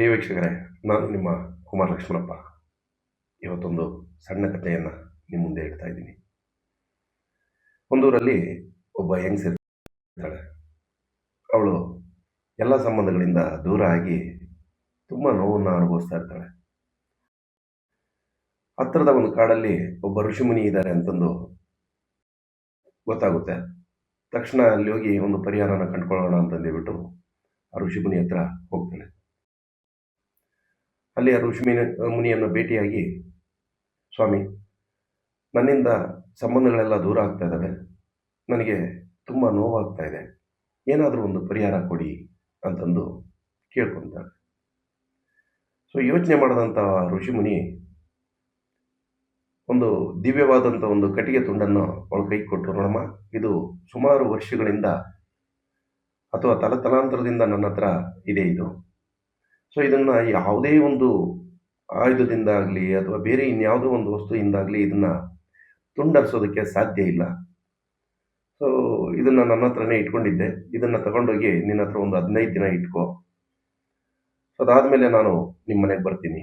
ಪ್ರಿಯ ವೀಕ್ಷಕರೇ, ನಾನು ನಿಮ್ಮ ಕುಮಾರ್ ಲಕ್ಷ್ಮಣಪ್ಪ. ಇವತ್ತೊಂದು ಸಣ್ಣ ಕಥೆಯನ್ನು ನಿಮ್ಮ ಮುಂದೆ ಇಡ್ತಾ ಇದ್ದೀನಿ. ಒಂದೂರಲ್ಲಿ ಒಬ್ಬ ಹೆಂಗಸಿರ್ತಾಳೆ. ಅವಳು ಎಲ್ಲ ಸಂಬಂಧಗಳಿಂದ ದೂರ ಆಗಿ ತುಂಬ ನೋವನ್ನು ಅನುಭವಿಸ್ತಾ ಇರ್ತಾಳೆ. ಹತ್ತಿರದ ಒಂದು ಕಾಡಲ್ಲಿ ಒಬ್ಬ ಋಷಿಮುನಿ ಇದ್ದಾರೆ ಅಂತಂದು ಗೊತ್ತಾಗುತ್ತೆ. ತಕ್ಷಣ ಅಲ್ಲಿ ಹೋಗಿ ಒಂದು ಪರಿಹಾರನ ಕಂಡುಕೊಳ್ಳೋಣ ಅಂತಂದೇಳ್ಬಿಟ್ಟು ಆ ಋಷಿಮುನಿ ಹತ್ರ ಹೋಗ್ತಾಳೆ. ಅಲ್ಲಿ ಆ ಮುನಿಯನ್ನು ಭೇಟಿಯಾಗಿ, ಸ್ವಾಮಿ, ನನ್ನಿಂದ ಸಂಬಂಧಗಳೆಲ್ಲ ದೂರ ಆಗ್ತಾ ಇದ್ದಾವೆ, ನನಗೆ ತುಂಬ ನೋವಾಗ್ತಾ ಇದೆ, ಏನಾದರೂ ಒಂದು ಪರಿಹಾರ ಕೊಡಿ ಅಂತಂದು ಕೇಳ್ಕೊತಾಳೆ. ಸೊ ಯೋಚನೆ ಮಾಡಿದಂಥ ಋಷಿಮುನಿ ಒಂದು ದಿವ್ಯವಾದಂಥ ಒಂದು ಕಟ್ಟಿಗೆ ತುಂಡನ್ನು ಅವಳ ಕೈ ಕೊಟ್ಟು, ನೋಡಮ್ಮ, ಇದು ಸುಮಾರು ವರ್ಷಗಳಿಂದ ಅಥವಾ ತಲಾಂತರದಿಂದ ನನ್ನ ಹತ್ರ ಇದೆ ಇದು. ಸೊ ಇದನ್ನು ಯಾವುದೇ ಒಂದು ಆಯುಧದಿಂದ ಆಗಲಿ ಅಥವಾ ಬೇರೆ ಇನ್ಯಾವುದೋ ಒಂದು ವಸ್ತುವಿಂದಾಗಲಿ ಇದನ್ನು ತುಂಡರಿಸೋದಕ್ಕೆ ಸಾಧ್ಯ ಇಲ್ಲ. ಸೊ ಇದನ್ನು ನನ್ನ ಹತ್ರನೇ ಇಟ್ಕೊಂಡಿದ್ದೆ, ಇದನ್ನು ತಗೊಂಡೋಗಿ ನಿನ್ನ ಹತ್ರ ಒಂದು 15 ದಿನ ಇಟ್ಕೋ. ಸೊ ಅದಾದಮೇಲೆ ನಾನು ನಿಮ್ಮ ಮನೆಗೆ ಬರ್ತೀನಿ,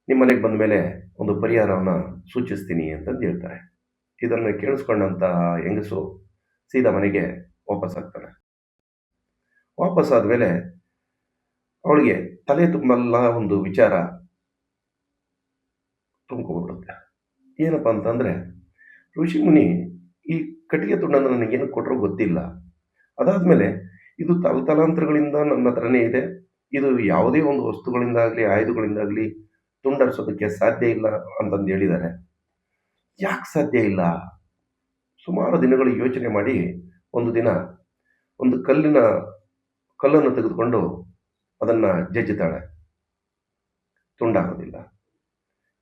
ನಿಮ್ಮ ಮನೆಗೆ ಬಂದ ಮೇಲೆ ಒಂದು ಪರಿಹಾರವನ್ನು ಸೂಚಿಸ್ತೀನಿ ಅಂತಂದು ಹೇಳ್ತಾರೆ. ಇದನ್ನು ಕೇಳಿಸ್ಕೊಂಡಂಥ ಹೆಂಗಸು ಸೀದಾ ಮನೆಗೆ ವಾಪಸ್ ಆಗ್ತಾನೆ. ವಾಪಸ್ ಆದಮೇಲೆ ಅವಳಿಗೆ ತಲೆ ತುಂಬೆಲ್ಲ ಒಂದು ವಿಚಾರ ತುಂಬ್ಕೊಂಡ್ಬಿಡುತ್ತೆ. ಏನಪ್ಪ ಅಂತಂದರೆ, ಋಷಿಮುನಿ ಈ ಕಟ್ಟಿಗೆ ತುಂಡನ್ನು ನನಗೇನು ಕೊಟ್ಟರೂ ಗೊತ್ತಿಲ್ಲ, ಅದಾದಮೇಲೆ ಇದು ತಲಾಂತರಗಳಿಂದ ನನ್ನ ಹತ್ರನೇ ಇದೆ, ಇದು ಯಾವುದೇ ಒಂದು ವಸ್ತುಗಳಿಂದಾಗಲಿ ಆಯುಧಗಳಿಂದಾಗಲಿ ತುಂಡರಿಸೋದಕ್ಕೆ ಸಾಧ್ಯ ಇಲ್ಲ ಅಂತಂದು ಹೇಳಿದ್ದಾರೆ. ಯಾಕೆ ಸಾಧ್ಯ ಇಲ್ಲ? ಸುಮಾರು ದಿನಗಳು ಯೋಚನೆ ಮಾಡಿ ಒಂದು ದಿನ ಒಂದು ಕಲ್ಲನ್ನು ತೆಗೆದುಕೊಂಡು ಅದನ್ನು ಜಜ್ಜುತ್ತಾಳೆ, ತುಂಡಾಗೋದಿಲ್ಲ.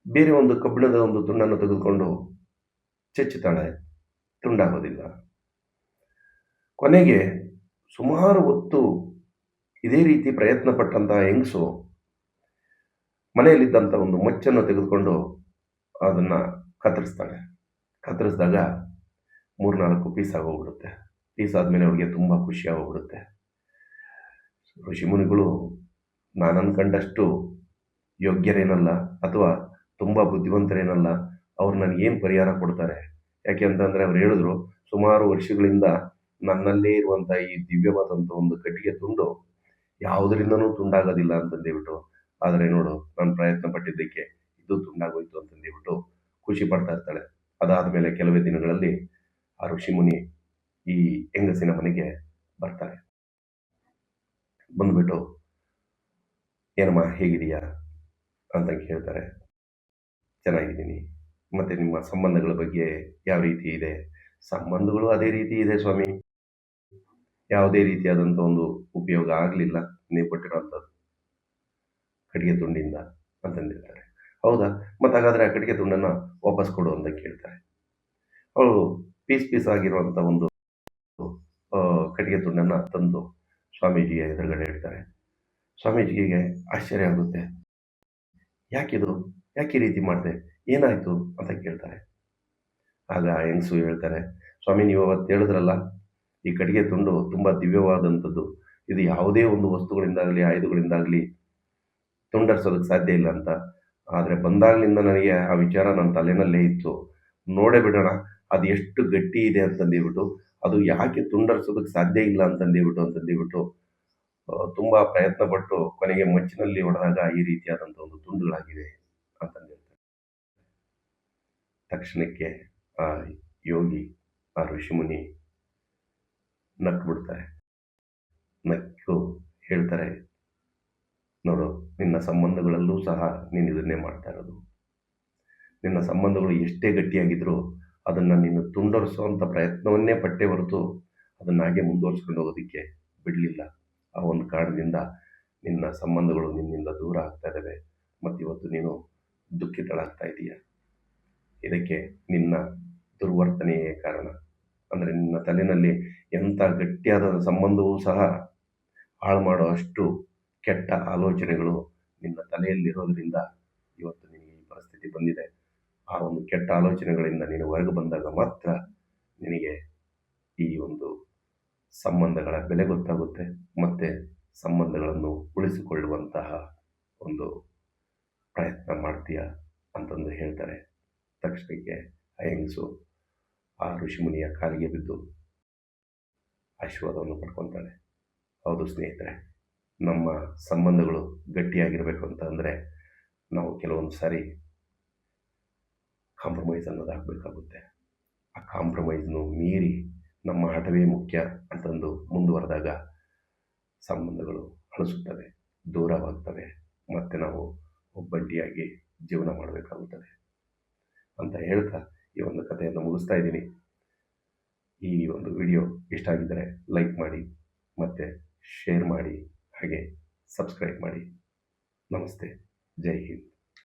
ಬೇರೆ ಒಂದು ಕಬ್ಬಿಣದ ಒಂದು ತುಂಡನ್ನು ತೆಗೆದುಕೊಂಡು ಚೆಚ್ಚುತ್ತಾಳೆ, ತುಂಡಾಗೋದಿಲ್ಲ. ಕೊನೆಗೆ ಸುಮಾರು ಹೊತ್ತು ಇದೇ ರೀತಿ ಪ್ರಯತ್ನ ಪಟ್ಟಂಥ ಹೆಂಗಸು ಮನೆಯಲ್ಲಿದ್ದಂಥ ಒಂದು ಮಚ್ಚನ್ನು ತೆಗೆದುಕೊಂಡು ಅದನ್ನು ಕತ್ತರಿಸ್ತಾಳೆ. ಕತ್ತರಿಸಿದಾಗ 3-4 ಪೀಸ್ ಆಗೋಗ್ಬಿಡುತ್ತೆ. ಪೀಸ್ ಆದಮೇಲೆ ಅವ್ರಿಗೆ ತುಂಬ ಖುಷಿ ಆಗೋಗ್ಬಿಡುತ್ತೆ. ಋಷಿಮುನಿಗಳು ನಾನು ಅಂದ್ಕೊಂಡಷ್ಟು ಯೋಗ್ಯರೇನಲ್ಲ ಅಥವಾ ತುಂಬ ಬುದ್ಧಿವಂತರೇನಲ್ಲ, ಅವ್ರು ನನಗೇನು ಪರಿಹಾರ ಕೊಡ್ತಾರೆ? ಯಾಕೆ ಅಂತಂದರೆ ಅವ್ರು ಹೇಳಿದ್ರು, ಸುಮಾರು ವರ್ಷಗಳಿಂದ ನನ್ನಲ್ಲೇ ಇರುವಂಥ ಈ ದಿವ್ಯವಾದಂಥ ಒಂದು ಕಟ್ಟಿಗೆ ತುಂಡು ಯಾವುದರಿಂದನೂ ತುಂಡಾಗೋದಿಲ್ಲ ಅಂತಂದೇಳ್ಬಿಟ್ಟು, ಆದರೆ ನೋಡು, ನಾನು ಪ್ರಯತ್ನ ಪಟ್ಟಿದ್ದಕ್ಕೆ ಇದು ತುಂಡಾಗೋಯ್ತು ಅಂತಂದೇಳ್ಬಿಟ್ಟು ಖುಷಿ ಪಡ್ತಾ ಇರ್ತಾಳೆ. ಅದಾದಮೇಲೆ ಕೆಲವೇ ದಿನಗಳಲ್ಲಿ ಆ ಋಷಿಮುನಿ ಈ ಹೆಂಗಸಿನ ಮನೆಗೆ ಬರ್ತಾರೆ. ಬಂದುಬಿಟ್ಟು, ಏನಮ್ಮ, ಹೇಗಿದೆಯಾ ಅಂತ ಕೇಳ್ತಾರೆ. ಚೆನ್ನಾಗಿದ್ದೀನಿ, ಮತ್ತು ನಿಮ್ಮ ಸಂಬಂಧಗಳ ಬಗ್ಗೆ ಯಾವ ರೀತಿ ಇದೆ? ಸಂಬಂಧಗಳು ಅದೇ ರೀತಿ ಇದೆ ಸ್ವಾಮಿ, ಯಾವುದೇ ರೀತಿಯಾದಂಥ ಒಂದು ಉಪಯೋಗ ಆಗಲಿಲ್ಲ ನೀವು ಕೊಟ್ಟಿರೋಂಥದ್ದು ಕಟ್ಟಿಗೆ ತುಂಡಿಂದ ಅಂತಂದಿರ್ತಾರೆ. ಹೌದಾ, ಮತ್ತು ಹಾಗಾದರೆ ಆ ಕಟ್ಟಿಗೆ ತುಂಡನ್ನು ವಾಪಸ್ ಕೊಡು ಅಂತ ಕೇಳ್ತಾರೆ. ಅವಳು ಪೀಸ್ ಆಗಿರುವಂಥ ಒಂದು ಕಟ್ಟಿಗೆ ತುಂಡನ್ನು ತಂದು ಸ್ವಾಮೀಜಿಗೆ ಎದುರುಗಡೆ ಇಡ್ತಾರೆ. ಸ್ವಾಮೀಜಿಗೆ ಆಶ್ಚರ್ಯ ಆಗುತ್ತೆ. ಯಾಕೆ ಈ ರೀತಿ ಮಾಡಿದೆ, ಏನಾಯಿತು ಅಂತ ಕೇಳ್ತಾರೆ. ಆಗ ಹೆಂಗಸು ಹೇಳ್ತಾರೆ, ಸ್ವಾಮಿ, ನೀವು ಅವತ್ತು ಹೇಳಿದ್ರಲ್ಲ, ಈ ಕಟ್ಟಿಗೆ ತುಂಡು ತುಂಬ ದಿವ್ಯವಾದಂಥದ್ದು, ಇದು ಯಾವುದೇ ಒಂದು ವಸ್ತುಗಳಿಂದಾಗಲಿ ಆಯುಧಗಳಿಂದಾಗಲಿ ತುಂಡರಿಸೋದಕ್ಕೆ ಸಾಧ್ಯ ಇಲ್ಲ ಅಂತ. ಆದರೆ ಬಂದಾಗಲಿಂದ ನನಗೆ ಆ ವಿಚಾರ ನನ್ನ ತಲೆನಲ್ಲೇ ಇತ್ತು, ನೋಡೇ ಬಿಡೋಣ ಅದು ಎಷ್ಟು ಗಟ್ಟಿ ಇದೆ ಅಂತಂದೇಳ್ಬಿಟ್ಟು, ಅದು ಯಾಕೆ ತುಂಡರಿಸೋದಕ್ಕೆ ಸಾಧ್ಯ ಇಲ್ಲ ಅಂತಂದೇಳ್ಬಿಟ್ಟು ತುಂಬ ಪ್ರಯತ್ನ ಪಟ್ಟು ಕೊನೆಗೆ ಮಚ್ಚಿನಲ್ಲಿ ಹೊಡೆದಾಗ ಈ ರೀತಿಯಾದಂಥ ಒಂದು ತುಂಡುಗಳಾಗಿವೆ ಅಂತಂದಿರ್ತಾರೆ. ತಕ್ಷಣಕ್ಕೆ ಆ ಯೋಗಿ, ಆ ಋಷಿಮುನಿ ನಕ್ಕು ಬಿಡ್ತಾರೆ. ನಕ್ಕು ಹೇಳ್ತಾರೆ, ನೋಡು, ನಿನ್ನ ಸಂಬಂಧಗಳಲ್ಲೂ ಸಹ ನೀನು ಇದನ್ನೇ ಮಾಡ್ತಾ ಇರೋದು. ನಿನ್ನ ಸಂಬಂಧಗಳು ಎಷ್ಟೇ ಗಟ್ಟಿಯಾಗಿದ್ರೂ ಅದನ್ನು ನೀನು ತುಂಡರಿಸುವಂಥ ಪ್ರಯತ್ನವನ್ನೇ ಪಟ್ಟೆ ಹೊರತು ಅದನ್ನು ಹಾಗೆ ಮುಂದುವರಿಸ್ಕೊಂಡು ಹೋಗೋದಕ್ಕೆ ಬಿಡಲಿಲ್ಲ. ಆ ಒಂದು ಕಾರಣದಿಂದ ನಿನ್ನ ಸಂಬಂಧಗಳು ನಿನ್ನಿಂದ ದೂರ ಆಗ್ತಾ ಇದ್ದಾವೆ, ಮತ್ತು ಇವತ್ತು ನೀನು ದುಃಖಿತಳಾಗ್ತಾ ಇದೀಯ. ಇದಕ್ಕೆ ನಿನ್ನ ದುರ್ವರ್ತನೆಯೇ ಕಾರಣ. ಅಂದರೆ ನಿನ್ನ ತಲೆಯಲ್ಲಿ ಎಂಥ ಗಟ್ಟಿಯಾದ ಸಂಬಂಧವೂ ಸಹ ಹಾಳು ಮಾಡೋ ಅಷ್ಟು ಕೆಟ್ಟ ಆಲೋಚನೆಗಳು ನಿನ್ನ ತಲೆಯಲ್ಲಿರೋದ್ರಿಂದ ಇವತ್ತು ನಿನಗೆ ಈ ಪರಿಸ್ಥಿತಿ ಬಂದಿದೆ. ಆ ಒಂದು ಕೆಟ್ಟ ಆಲೋಚನೆಗಳಿಂದ ನೀನು ಹೊರಗೆ ಬಂದಾಗ ಮಾತ್ರ ನಿನಗೆ ಈ ಒಂದು ಸಂಬಂಧಗಳ ಬೆಲೆ ಗೊತ್ತಾಗುತ್ತೆ, ಮತ್ತು ಸಂಬಂಧಗಳನ್ನು ಉಳಿಸಿಕೊಳ್ಳುವಂತಹ ಒಂದು ಪ್ರಯತ್ನ ಮಾಡ್ತೀಯ ಅಂತಂದು ಹೇಳ್ತಾರೆ. ತಕ್ಷಣಕ್ಕೆ ಆ ಹೆಂಗಸು ಆ ಋಷಿಮುನಿಯ ಕಾಲಿಗೆ ಬಿದ್ದು ಆಶೀರ್ವಾದವನ್ನು ಪಡ್ಕೊತಾಳೆ. ಹೌದು ಸ್ನೇಹಿತರೆ, ನಮ್ಮ ಸಂಬಂಧಗಳು ಗಟ್ಟಿಯಾಗಿರಬೇಕು ಅಂತ ಅಂದರೆ ನಾವು ಕೆಲವೊಂದು ಸಾರಿ ಕಾಂಪ್ರಮೈಸ್ ಅನ್ನೋದು ಆಗಬೇಕಾಗುತ್ತೆ. ಆ ಕಾಂಪ್ರಮೈಸ್ನು ಮೀರಿ ನಮ್ಮ ಹಠವೇ ಮುಖ್ಯ ಅಂತಂದು ಮುಂದುವರೆದಾಗ ಸಂಬಂಧಗಳು ಹಳಸುತ್ತವೆ, ದೂರವಾಗ್ತವೆ, ಮತ್ತು ನಾವು ಒಬ್ಬಂಟಿಯಾಗಿ ಜೀವನ ಮಾಡಬೇಕಾಗುತ್ತದೆ ಅಂತ ಹೇಳ್ತಾ ಈ ಒಂದು ಕಥೆಯನ್ನು ಮುಗಿಸ್ತಾ ಇದ್ದೀನಿ. ಈ ಒಂದು ವಿಡಿಯೋ ಇಷ್ಟ ಆಗಿದ್ದರೆ ಲೈಕ್ ಮಾಡಿ ಮತ್ತು ಶೇರ್ ಮಾಡಿ, ಹಾಗೆ ಸಬ್ಸ್ಕ್ರೈಬ್ ಮಾಡಿ. ನಮಸ್ತೆ, ಜೈ ಹಿಂದ್.